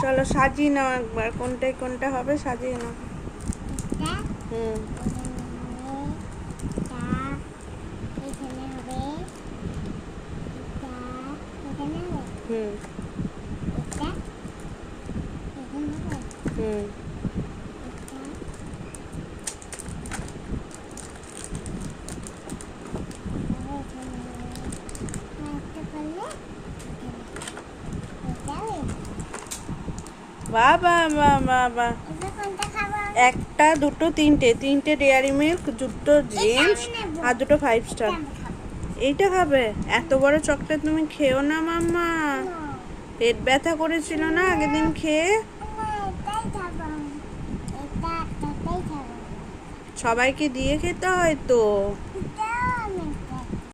চলো সাজিয়ে নাও একবার, কোনটায় কোনটা হবে সাজিয়ে নাও। হুম হুম হুম বাবা বাবা বাবা, একটা দুটো তিনটে, তিনটে ডেয়ারি মিল্ক, দুটো জেমস আর দুটো 5 স্টার। এইটা খাবে? এত বড় চকলেট তুমি খেও না মাম্মা, পেট ব্যথা করেছিল না আগের দিন খেয়ে। সবাইকে দিয়ে খেতে হয় তো।